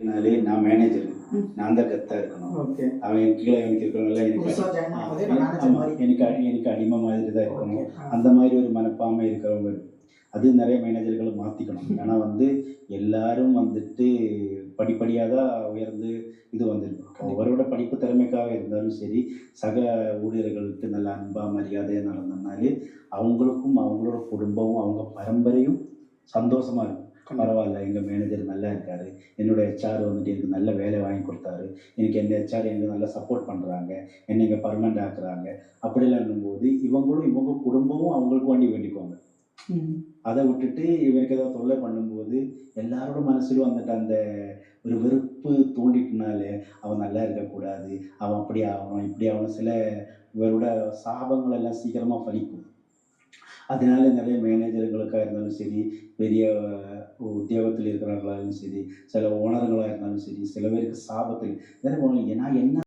நாலே நான் மேனேஜர், நான் தான் கெத்தா இருக்கணும். ஓகே. அவன் என் கீழ எனக்கு இருக்கிறவங்கலாம் புதுசா ஜாயின் பண்ணும்போது எனக்கு மேனேஜர் ஆமா. மாதிரி. எனக்கு அடிமை மாதிரி தான் இருக்கணும். ஓகே. அந்த மாதிரி ஒரு மனப்பான்மை இருக்கிறவங்க அது நிறைய மேனேஜர்களை மாற்றிக்கணும். ஏன்னா எல்லாரும் படிப்படியாக தான் உயர்ந்து இது வந்திருக்கும். ஒவ்வொருவரோட படிப்பு திறமைக்காக இருந்தாலும் சரி, சக ஊழியர்களுக்கு நல்ல அன்பா மரியாதையாக நடந்தனாலே அவங்களுக்கும் அவங்களோட குடும்பமும் அவங்க பரம்பரையும் சந்தோஷமா இருக்கும். பரவாயில்ல, எங்கள் மேனேஜர் நல்லா இருக்காரு, என்னோட ஹெச்ஆர் எனக்கு நல்ல வேலை வாங்கி கொடுத்தாரு, என் ஹெச்ஆர் எனக்கு நல்லா சப்போர்ட் பண்ணுறாங்க, என்னை இங்கே பர்மனெண்ட் ஆக்குறாங்க. அப்படிலாம் இருக்கும்போது இவங்க குடும்பமும் அவங்களுக்கு வேண்டிக்குவாங்க. அதை விட்டுட்டு இவருக்கு ஏதாவது தொல்லை பண்ணும்போது எல்லாரோட மனசிலும் அந்த ஒரு வெறுப்பு தோண்டிட்டுனாலே அவன் நல்லா இருக்கக்கூடாது, அவன் அப்படி ஆகணும் இப்படி ஆகணும், சில இவரோட சாபங்கள் எல்லாம் சீக்கிரமாக ஃபலிக்கும். அதனால நிறைய மேனேஜர்களுக்காக இருந்தாலும் சரி, பெரிய உத்தியோகத்தில் இருக்கிறவங்களாலும் சரி, சில ஓனர்களாக இருந்தாலும் சரி, சில பேருக்கு சாபத்தில் என்ன பண்ணுவாங்க, நான் என்ன